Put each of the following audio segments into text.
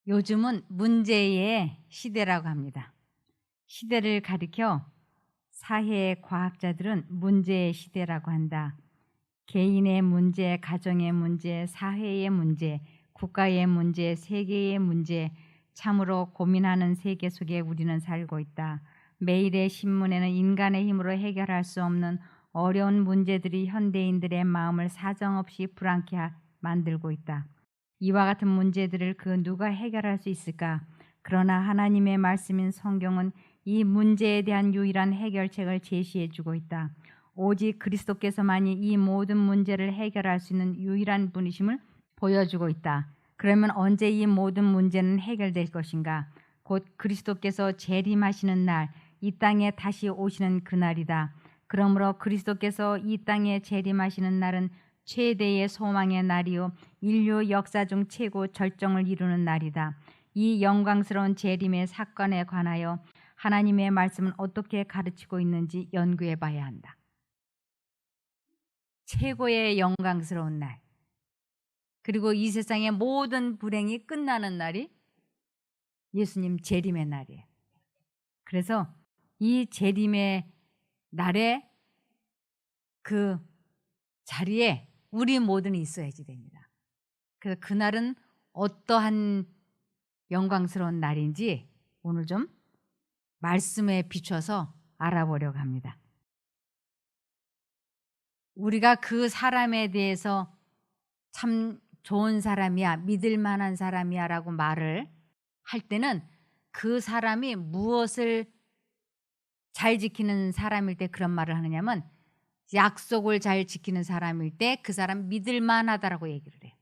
요즘은 문제의 시대라고 합니다. 시대를 가리켜 사회 과학자들은 문제의 시대라고 한다. 개인의 문제, 가정의 문제, 사회의 문제, 국가의 문제, 세계의 문제, 참으로 고민하는 세계 속에 우리는 살고 있다. 매일의 신문에는 인간의 힘으로 해결할 수 없는 어려운 문제들이 현대인들의 마음을 사정없이 불안케 만들고 있다. 이와 같은 문제들을 그 누가 해결할 수 있을까? 그러나 하나님의 말씀인 성경은 이 문제에 대한 유일한 해결책을 제시해 주고 있다. 오직 그리스도께서만이 이 모든 문제를 해결할 수 있는 유일한 분이심을 보여주고 있다. 그러면 언제 이 모든 문제는 해결될 것인가? 곧 그리스도께서 재림하시는 날, 이 땅에 다시 오시는 그날이다. 그러므로 그리스도께서 이 땅에 재림하시는 날은 최대의 소망의 날이요 인류 역사 중 최고 절정을 이루는 날이다. 이 영광스러운 재림의 사건에 관하여 하나님의 말씀은 어떻게 가르치고 있는지 연구해 봐야 한다. 최고의 영광스러운 날, 그리고 이 세상의 모든 불행이 끝나는 날이 예수님 재림의 날이에요. 그래서 이 재림의 날에 그 자리에 우리 모두는 있어야지 됩니다. 그래서 그날은 어떠한 영광스러운 날인지 오늘 좀 말씀에 비춰서 알아보려고 합니다. 우리가 그 사람에 대해서 참 좋은 사람이야, 믿을 만한 사람이야 라고 말을 할 때는 그 사람이 무엇을 잘 지키는 사람일 때 그런 말을 하느냐면 약속을 잘 지키는 사람일 때 그 사람 믿을 만하다라고 얘기를 해요.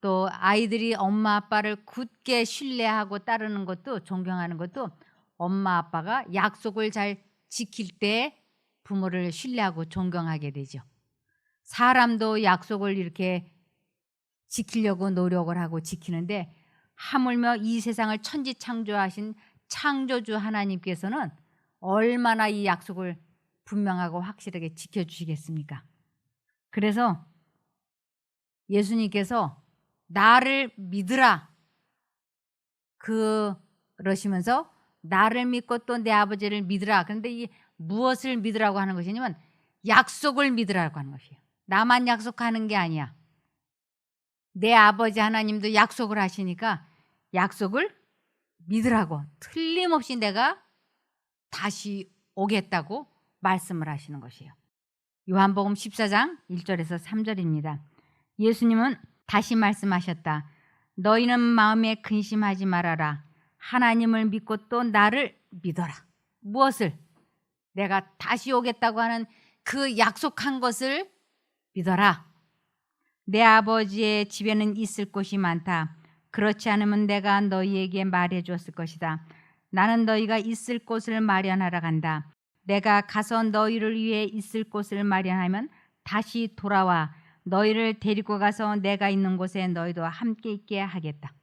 또 아이들이 엄마 아빠를 굳게 신뢰하고 따르는 것도, 존경하는 것도 엄마 아빠가 약속을 잘 지킬 때 부모를 신뢰하고 존경하게 되죠. 사람도 약속을 이렇게 지키려고 노력을 하고 지키는데 하물며 이 세상을 천지창조하신 창조주 하나님께서는 얼마나 이 약속을 분명하고 확실하게 지켜주시겠습니까? 그래서 예수님께서 나를 믿으라 그러시면서 나를 믿고 또 내 아버지를 믿으라. 그런데 이 무엇을 믿으라고 하는 것이냐면 약속을 믿으라고 하는 것이에요. 나만 약속하는 게 아니야. 내 아버지 하나님도 약속을 하시니까 약속을 믿으라고, 틀림없이 내가 다시 오겠다고 말씀을 하시는 것이에요. 요한복음 14장 1절에서 3절입니다. 예수님은 다시 말씀하셨다. 너희는 마음에 근심하지 말아라. 하나님을 믿고 또 나를 믿어라. 무엇을? 내가 다시 오겠다고 하는 그 약속한 것을 믿어라. 내 아버지의 집에는 있을 곳이 많다. 그렇지 않으면 내가 너희에게 말해 주었을 것이다. 나는 너희가 있을 곳을 마련하러 간다. 내가 가서 너희를 위해 있을 곳을 마련하면 다시 돌아와 너희를 데리고 가서 내가 있는 곳에 너희도 함께 있게 하겠다.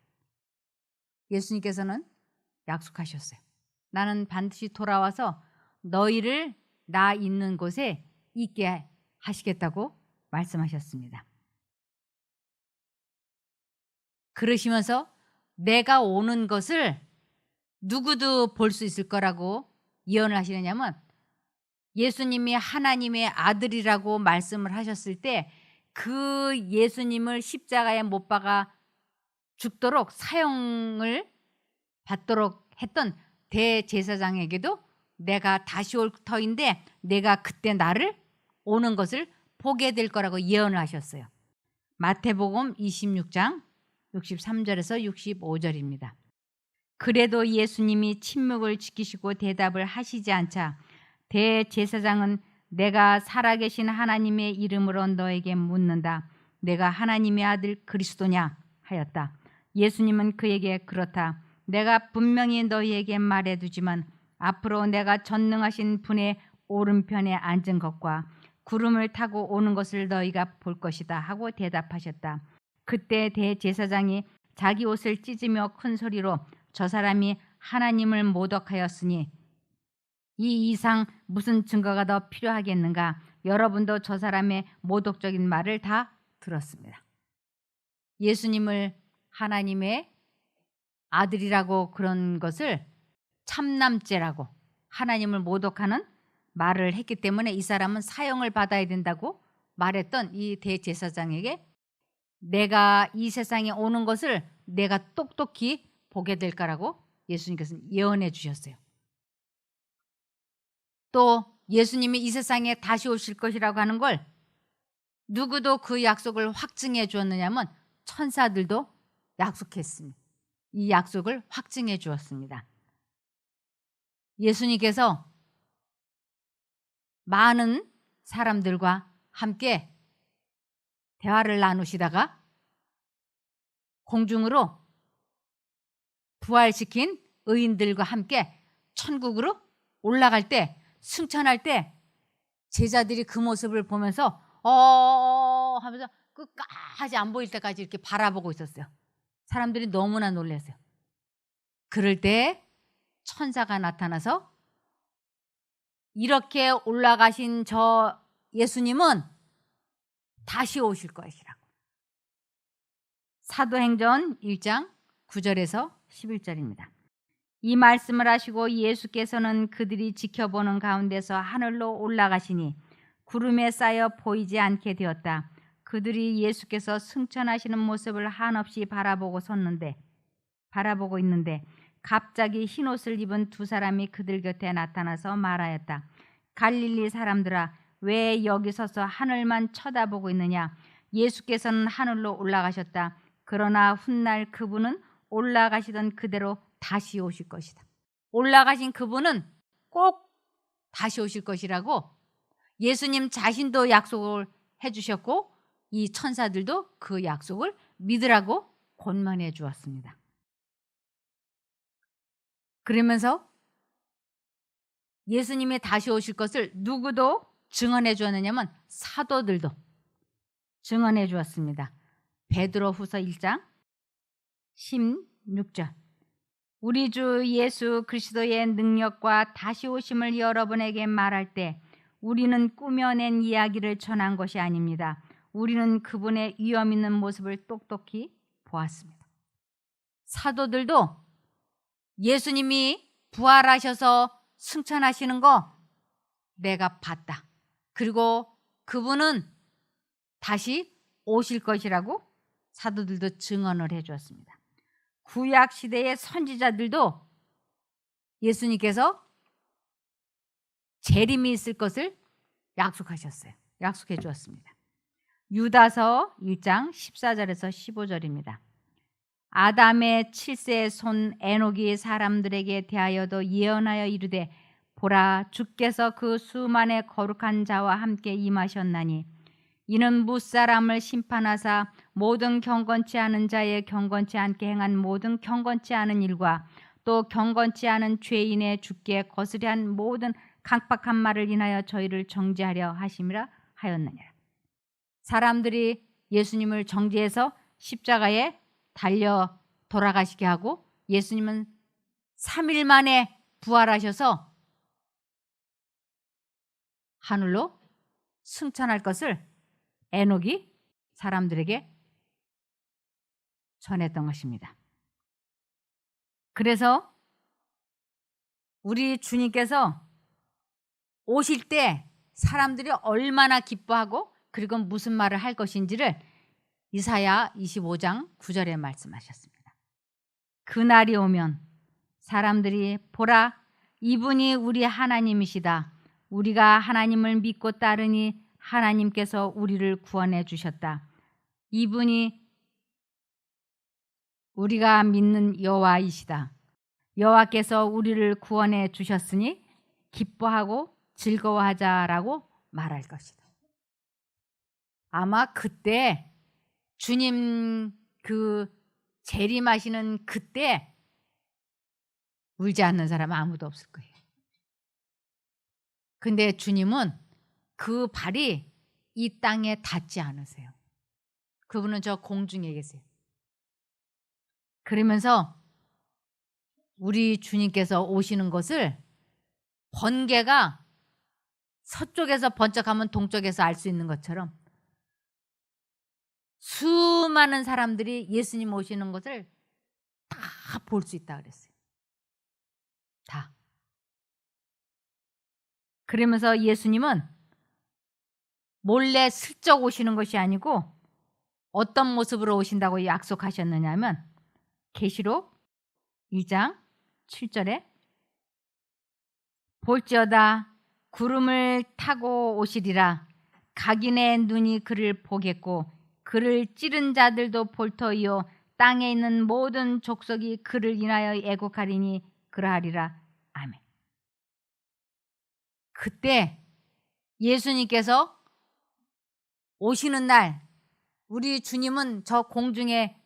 예수님께서는 약속하셨어요. 나는 반드시 돌아와서 너희를 나 있는 곳에 있게 하시겠다고 말씀하셨습니다. 그러시면서 내가 오는 것을 누구도 볼 수 있을 거라고 예언을 하시느냐면 예수님이 하나님의 아들이라고 말씀을 하셨을 때 그 예수님을 십자가에 못 박아 죽도록 사형을 받도록 했던 대제사장에게도 내가 다시 올 터인데 내가 그때 나를 오는 것을 보게 될 거라고 예언을 하셨어요. 마태복음 26장 63절에서 65절입니다. 그래도 예수님이 침묵을 지키시고 대답을 하시지 않자 대제사장은 내가 살아계신 하나님의 이름으로 너에게 묻는다. 내가 하나님의 아들 그리스도냐 하였다. 예수님은 그에게 그렇다. 내가 분명히 너희에게 말해두지만 앞으로 내가 전능하신 분의 오른편에 앉은 것과 구름을 타고 오는 것을 너희가 볼 것이다 하고 대답하셨다. 그때 대제사장이 자기 옷을 찢으며 큰 소리로 저 사람이 하나님을 모독하였으니 이 이상 무슨 증거가 더 필요하겠는가? 여러분도 저 사람의 모독적인 말을 다 들었습니다. 예수님을 하나님의 아들이라고 그런 것을 참남죄라고 하나님을 모독하는 말을 했기 때문에 이 사람은 사형을 받아야 된다고 말했던 이 대제사장에게 내가 이 세상에 오는 것을 내가 똑똑히 보게 될 거라고 예수님께서는 예언해 주셨어요. 또 예수님이 이 세상에 다시 오실 것이라고 하는 걸 누구도 그 약속을 확증해 주었느냐면 천사들도 약속했습니다. 이 약속을 확증해 주었습니다. 예수님께서 많은 사람들과 함께 대화를 나누시다가 공중으로 부활시킨 의인들과 함께 천국으로 올라갈 때, 승천할 때 제자들이 그 모습을 보면서 하면서 끝까지 안 보일 때까지 이렇게 바라보고 있었어요. 사람들이 너무나 놀랐어요. 그럴 때 천사가 나타나서 이렇게 올라가신 저 예수님은 다시 오실 것이라고. 사도행전 1장 9절에서 11절입니다. 이 말씀을 하시고 예수께서는 그들이 지켜보는 가운데서 하늘로 올라가시니 구름에 쌓여 보이지 않게 되었다. 그들이 예수께서 승천하시는 모습을 한없이 바라보고 있는데 갑자기 흰옷을 입은 두 사람이 그들 곁에 나타나서 말하였다. 갈릴리 사람들아, 왜 여기 서서 하늘만 쳐다보고 있느냐? 예수께서는 하늘로 올라가셨다. 그러나 훗날 그분은 올라가시던 그대로 다시 오실 것이다. 올라가신 그분은 꼭 다시 오실 것이라고 예수님 자신도 약속을 해주셨고 이 천사들도 그 약속을 믿으라고 권면해 주었습니다. 그러면서 예수님이 다시 오실 것을 누구도 증언해 주었느냐면 사도들도 증언해 주었습니다. 베드로후서 1장 16절. 우리 주 예수 그리스도의 능력과 다시 오심을 여러분에게 말할 때 우리는 꾸며낸 이야기를 전한 것이 아닙니다. 우리는 그분의 위엄 있는 모습을 똑똑히 보았습니다. 사도들도 예수님이 부활하셔서 승천하시는 거 내가 봤다. 그리고 그분은 다시 오실 것이라고 사도들도 증언을 해 주었습니다. 구약 시대의 선지자들도 예수님께서 재림이 있을 것을 약속하셨어요. 약속해 주었습니다. 유다서 1장 14절에서 15절입니다. 아담의 7세의 손 에녹이 사람들에게 대하여도 예언하여 이르되 보라, 주께서 그 수만의 거룩한 자와 함께 임하셨나니 이는 무사람을 심판하사 모든 경건치 않은 자의 경건치 않게 행한 모든 경건치 않은 일과 또 경건치 않은 죄인의 주께 거스리한 모든 강박한 말을 인하여 저희를 정죄하려 하심이라 하였느니라. 사람들이 예수님을 정죄해서 십자가에 달려 돌아가시게 하고 예수님은 3일 만에 부활하셔서 하늘로 승천할 것을 에녹이 사람들에게 전했던 것입니다. 그래서 우리 주님께서 오실 때 사람들이 얼마나 기뻐하고 그리고 무슨 말을 할 것인지를 이사야 25장 9절에 말씀하셨습니다. 그날이 오면 사람들이 보라, 이분이 우리 하나님이시다. 우리가 하나님을 믿고 따르니 하나님께서 우리를 구원해 주셨다. 이분이 우리가 믿는 여호와이시다. 여호와께서 우리를 구원해 주셨으니 기뻐하고 즐거워하자라고 말할 것이다. 아마 그때 주님 그 재림하시는 그때 울지 않는 사람은 아무도 없을 거예요. 근데 주님은 그 발이 이 땅에 닿지 않으세요. 그분은 저 공중에 계세요. 그러면서 우리 주님께서 오시는 것을 번개가 서쪽에서 번쩍하면 동쪽에서 알 수 있는 것처럼 수많은 사람들이 예수님 오시는 것을 다 볼 수 있다 그랬어요. 다. 그러면서 예수님은 몰래 슬쩍 오시는 것이 아니고 어떤 모습으로 오신다고 약속하셨느냐면 계시록 2장 7절에 볼지어다 구름을 타고 오시리라. 각인의 눈이 그를 보겠고 그를 찌른 자들도 볼 터이요 땅에 있는 모든 족속이 그를 인하여 애곡하리니 그러하리라. 아멘. 그때 예수님께서 오시는 날 우리 주님은 저 공중에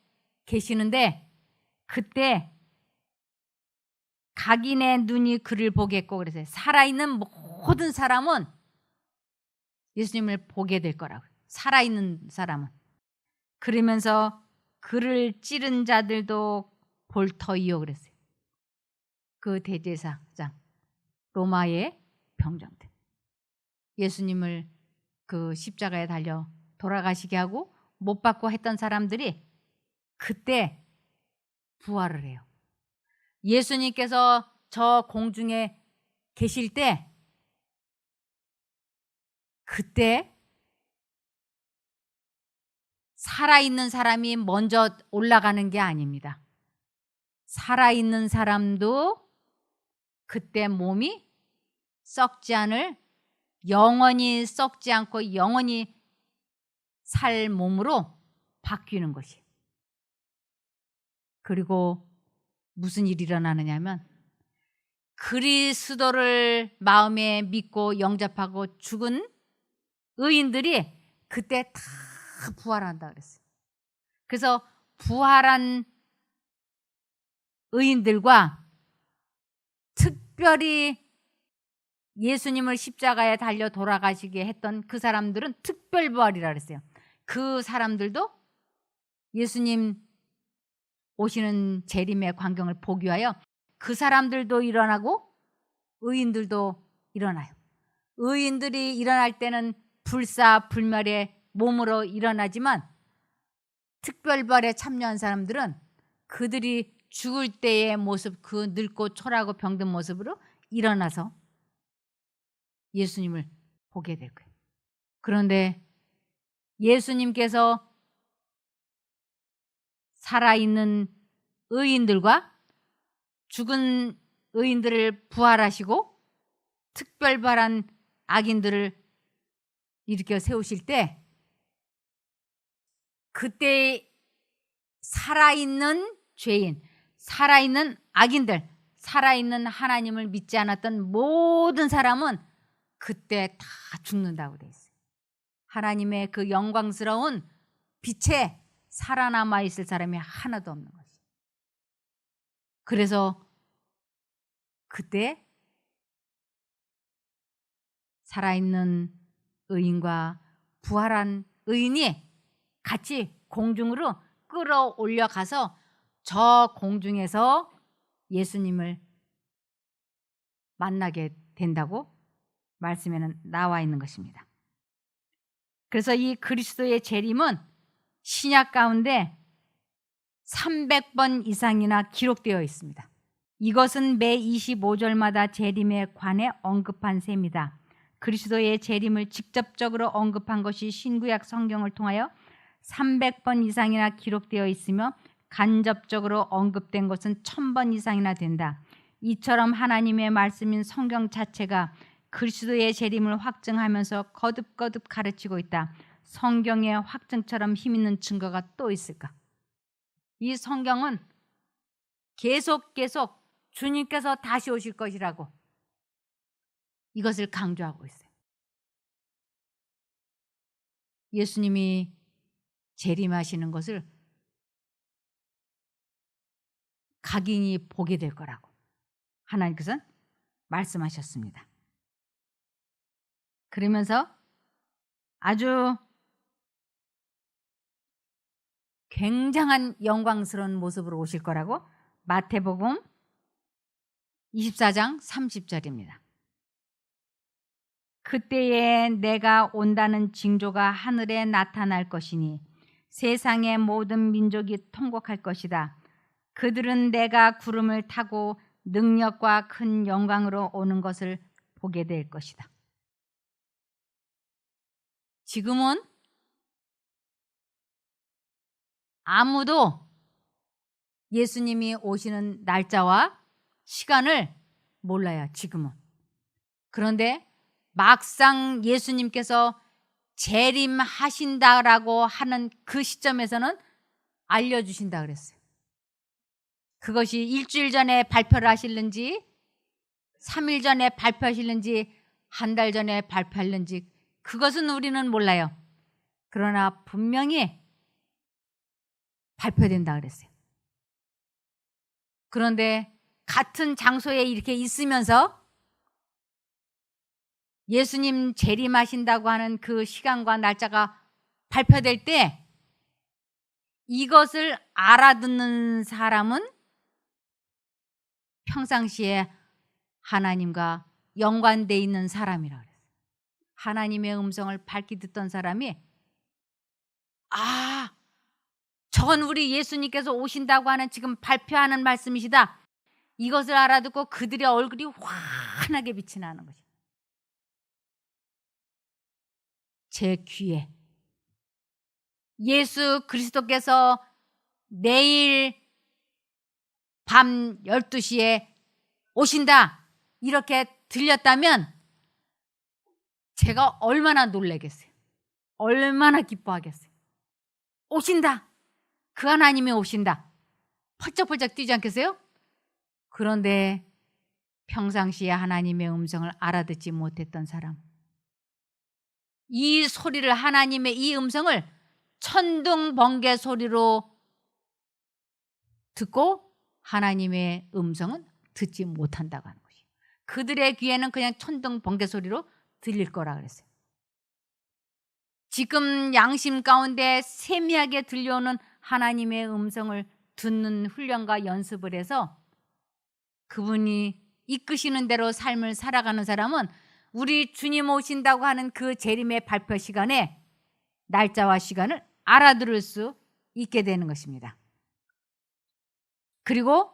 계시는데 그때 각인의 눈이 그를 보겠고 그래서 살아있는 모든 사람은 예수님을 보게 될 거라고요. 살아있는 사람은. 그러면서 그를 찌른 자들도 볼 터이요 그랬어요. 그 대제사장 로마의 병정들 예수님을 그 십자가에 달려 돌아가시게 하고 못 박고 했던 사람들이 그때 부활을 해요. 예수님께서 저 공중에 계실 때 그때 살아있는 사람이 먼저 올라가는 게 아닙니다. 살아있는 사람도 그때 몸이 썩지 않을 영원히 썩지 않고 영원히 살 몸으로 바뀌는 것이. 그리고 무슨 일이 일어나느냐면 그리스도를 마음에 믿고 영접하고 죽은 의인들이 그때 다 부활한다 그랬어요. 그래서 부활한 의인들과 특별히 예수님을 십자가에 달려 돌아가시게 했던 그 사람들은 특별 부활이라 그랬어요. 그 사람들도 예수님 오시는 재림의 광경을 보기 위하여 그 사람들도 일어나고 의인들도 일어나요. 의인들이 일어날 때는 불사불멸의 몸으로 일어나지만 특별부활에 참여한 사람들은 그들이 죽을 때의 모습, 그 늙고 초라하고 병든 모습으로 일어나서 예수님을 보게 될 거예요. 그런데 예수님께서 살아있는 의인들과 죽은 의인들을 부활하시고 특별부활한 악인들을 일으켜 세우실 때 그때 살아있는 죄인, 살아있는 악인들, 살아있는 하나님을 믿지 않았던 모든 사람은 그때 다 죽는다고 돼 있어요. 하나님의 그 영광스러운 빛에 살아남아 있을 사람이 하나도 없는 것이. 그래서 그때 살아있는 의인과 부활한 의인이 같이 공중으로 끌어올려 가서 저 공중에서 예수님을 만나게 된다고 말씀에는 나와 있는 것입니다. 그래서 이 그리스도의 재림은 신약 가운데 300번 이상이나 기록되어 있습니다. 이것은 매 25절마다 재림에 관해 언급한 셈이다. 그리스도의 재림을 직접적으로 언급한 것이 신구약 성경을 통하여 300번 이상이나 기록되어 있으며 간접적으로 언급된 것은 1000번 이상이나 된다. 이처럼 하나님의 말씀인 성경 자체가 그리스도의 재림을 확증하면서 거듭거듭 가르치고 있다. 성경의 확증처럼 힘있는 증거가 또 있을까? 이 성경은 계속 주님께서 다시 오실 것이라고 이것을 강조하고 있어요. 예수님이 재림하시는 것을 각인이 보게 될 거라고 하나님께서는 말씀하셨습니다. 그러면서 아주 굉장한 영광스러운 모습으로 오실 거라고 마태복음 24장 30절입니다. 그때에 내가 온다는 징조가 하늘에 나타날 것이니 세상의 모든 민족이 통곡할 것이다. 그들은 내가 구름을 타고 능력과 큰 영광으로 오는 것을 보게 될 것이다. 지금은 아무도 예수님이 오시는 날짜와 시간을 몰라요, 지금은. 그런데 막상 예수님께서 재림하신다라고 하는 그 시점에서는 알려주신다 그랬어요. 그것이 일주일 전에 발표를 하실는지 3일 전에 발표하실는지 한 달 전에 발표할는지 그것은 우리는 몰라요. 그러나 분명히 발표된다 그랬어요. 그런데 같은 장소에 이렇게 있으면서 예수님 재림하신다고 하는 그 시간과 날짜가 발표될 때 이것을 알아듣는 사람은 평상시에 하나님과 연관되어 있는 사람이라고 그랬어요. 하나님의 음성을 밝히 듣던 사람이 저건 우리 예수님께서 오신다고 하는 지금 발표하는 말씀이시다. 이것을 알아듣고 그들의 얼굴이 환하게 빛이 나는 거죠. 제 귀에 예수 그리스도께서 내일 밤 12시에 오신다 이렇게 들렸다면 제가 얼마나 놀라겠어요. 얼마나 기뻐하겠어요. 오신다. 그 하나님이 오신다. 펄쩍펄쩍 뛰지 않겠어요? 그런데 평상시에 하나님의 음성을 알아듣지 못했던 사람, 이 소리를, 하나님의 이 음성을 천둥 번개 소리로 듣고 하나님의 음성은 듣지 못한다고 하는 것이에요. 그들의 귀에는 그냥 천둥 번개 소리로 들릴 거라 그랬어요. 지금 양심 가운데 세미하게 들려오는 하나님의 음성을 듣는 훈련과 연습을 해서 그분이 이끄시는 대로 삶을 살아가는 사람은 우리 주님 오신다고 하는 그 재림의 발표 시간에 날짜와 시간을 알아들을 수 있게 되는 것입니다. 그리고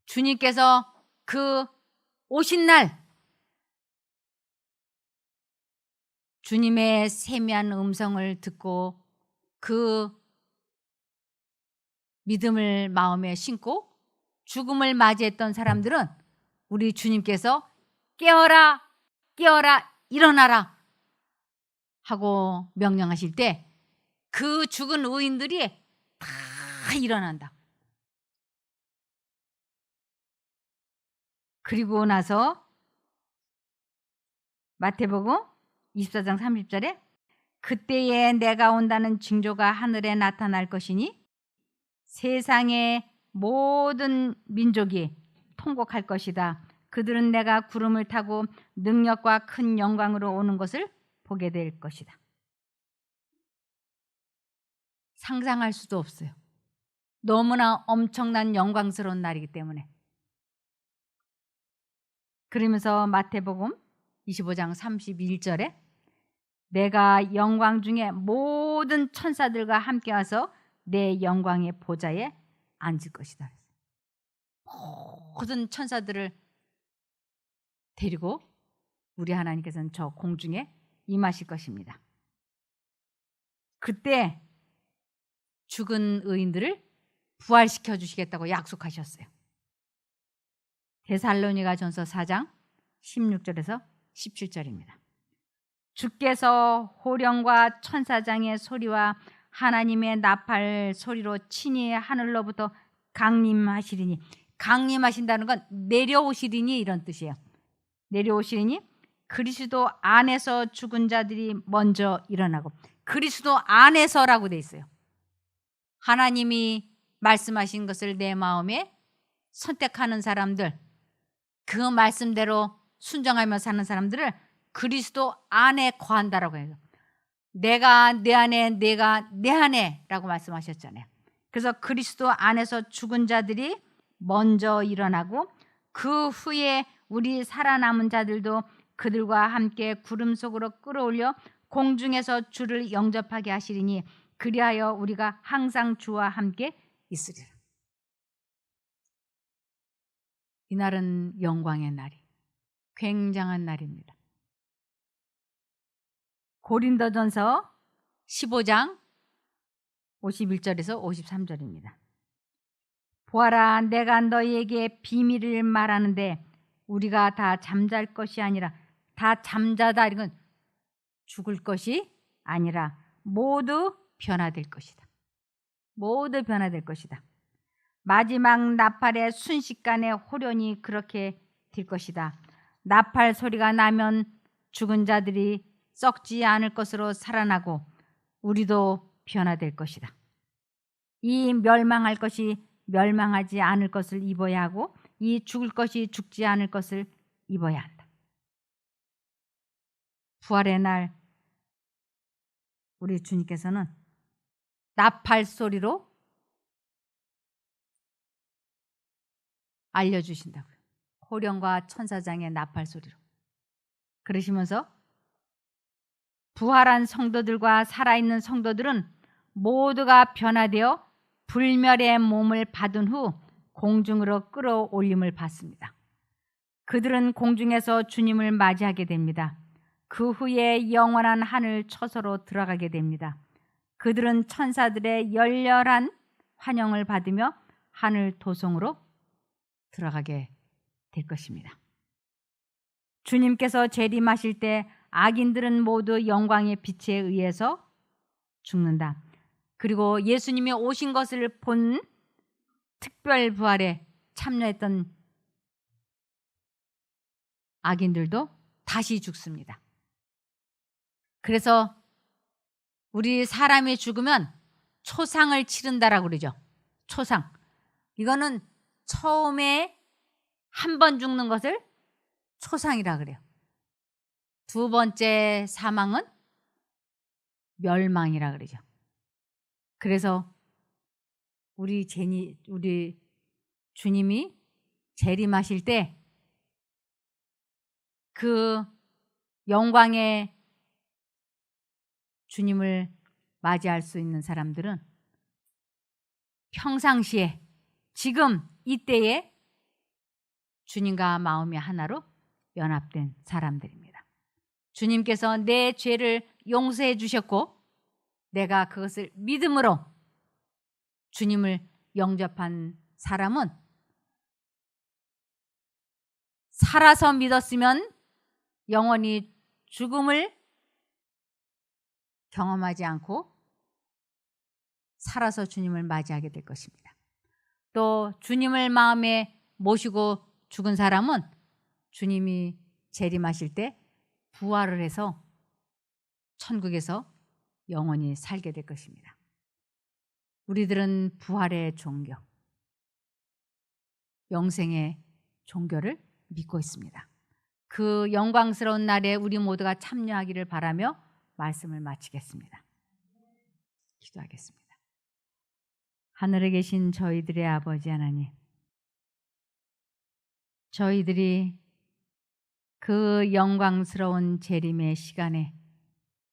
주님께서 그 오신 날 주님의 세미한 음성을 듣고 그 믿음을 마음에 심고 죽음을 맞이했던 사람들은 우리 주님께서 깨어라, 깨어라, 일어나라 하고 명령하실 때 그 죽은 의인들이 다 일어난다. 그리고 나서 마태복음 24장 30절에 그때에 내가 온다는 징조가 하늘에 나타날 것이니 세상의 모든 민족이 통곡할 것이다. 그들은 내가 구름을 타고 능력과 큰 영광으로 오는 것을 보게 될 것이다. 상상할 수도 없어요. 너무나 엄청난 영광스러운 날이기 때문에. 그러면서 마태복음 25장 31절에 내가 영광 중에 모든 천사들과 함께 와서 내 영광의 보좌에 앉을 것이다. 모든 천사들을 데리고 우리 하나님께서는 저 공중에 임하실 것입니다. 그때 죽은 의인들을 부활시켜 주시겠다고 약속하셨어요. 데살로니가전서 4장 16절에서 17절입니다. 주께서 호령과 천사장의 소리와 하나님의 나팔 소리로 친히 하늘로부터 강림하시리니, 강림하신다는 건 내려오시리니 이런 뜻이에요. 내려오시리니 그리스도 안에서 죽은 자들이 먼저 일어나고, 그리스도 안에서라고 돼 있어요. 하나님이 말씀하신 것을 내 마음에 선택하는 사람들, 그 말씀대로 순종하며 사는 사람들을 그리스도 안에 거한다라고 해요. 내가 내 안에, 내가 내 안에라고 말씀하셨잖아요. 그래서 그리스도 안에서 죽은 자들이 먼저 일어나고 그 후에 우리 살아남은 자들도 그들과 함께 구름 속으로 끌어올려 공중에서 주를 영접하게 하시리니 그리하여 우리가 항상 주와 함께 있으리라. 이날은 영광의 날이, 굉장한 날입니다. 고린도전서 15장 51절에서 53절입니다. 보아라, 내가 너희에게 비밀을 말하는데 우리가 다 잠잘 것이 아니라, 다 잠자다 이건 죽을 것이 아니라 모두 변화될 것이다. 모두 변화될 것이다. 마지막 나팔의 순식간에 호련히 그렇게 될 것이다. 나팔 소리가 나면 죽은 자들이 썩지 않을 것으로 살아나고 우리도 변화될 것이다. 이 멸망할 것이 멸망하지 않을 것을 입어야 하고 이 죽을 것이 죽지 않을 것을 입어야 한다. 부활의 날 우리 주님께서는 나팔 소리로 알려주신다고요. 호령과 천사장의 나팔 소리로. 그러시면서 부활한 성도들과 살아있는 성도들은 모두가 변화되어 불멸의 몸을 받은 후 공중으로 끌어올림을 받습니다. 그들은 공중에서 주님을 맞이하게 됩니다. 그 후에 영원한 하늘 처소로 들어가게 됩니다. 그들은 천사들의 열렬한 환영을 받으며 하늘 도성으로 들어가게 될 것입니다. 주님께서 재림하실 때 악인들은 모두 영광의 빛에 의해서 죽는다. 그리고 예수님이 오신 것을 본 특별 부활에 참여했던 악인들도 다시 죽습니다. 그래서 우리 사람이 죽으면 초상을 치른다라고 그러죠. 초상. 이거는 처음에 한 번 죽는 것을 초상이라 그래요. 두 번째 사망은 멸망이라 그러죠. 그래서 우리 주님이 재림하실 때 그 영광의 주님을 맞이할 수 있는 사람들은 평상시에 지금 이때에 주님과 마음이 하나로 연합된 사람들입니다. 주님께서 내 죄를 용서해 주셨고 내가 그것을 믿음으로 주님을 영접한 사람은 살아서 믿었으면 영원히 죽음을 경험하지 않고 살아서 주님을 맞이하게 될 것입니다. 또 주님을 마음에 모시고 죽은 사람은 주님이 재림하실 때 부활을 해서 천국에서 영원히 살게 될 것입니다. 우리들은 부활의 종교, 영생의 종교를 믿고 있습니다. 그 영광스러운 날에 우리 모두가 참여하기를 바라며 말씀을 마치겠습니다. 기도하겠습니다. 하늘에 계신 저희들의 아버지 하나님, 저희들이 그 영광스러운 재림의 시간에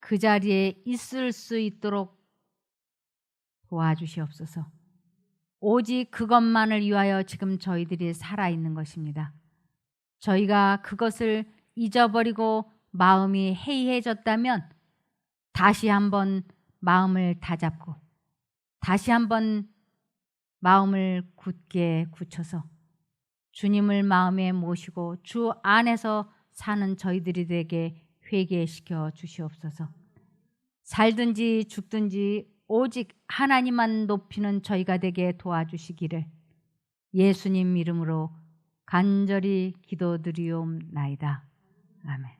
그 자리에 있을 수 있도록 도와주시옵소서. 오직 그것만을 위하여 지금 저희들이 살아있는 것입니다. 저희가 그것을 잊어버리고 마음이 해이해졌다면 다시 한번 마음을 다잡고 다시 한번 마음을 굳게 굳혀서 주님을 마음에 모시고 주 안에서 사는 저희들이 되게 회개시켜 주시옵소서. 살든지 죽든지 오직 하나님만 높이는 저희가 되게 도와주시기를 예수님 이름으로 간절히 기도드리옵나이다. 아멘.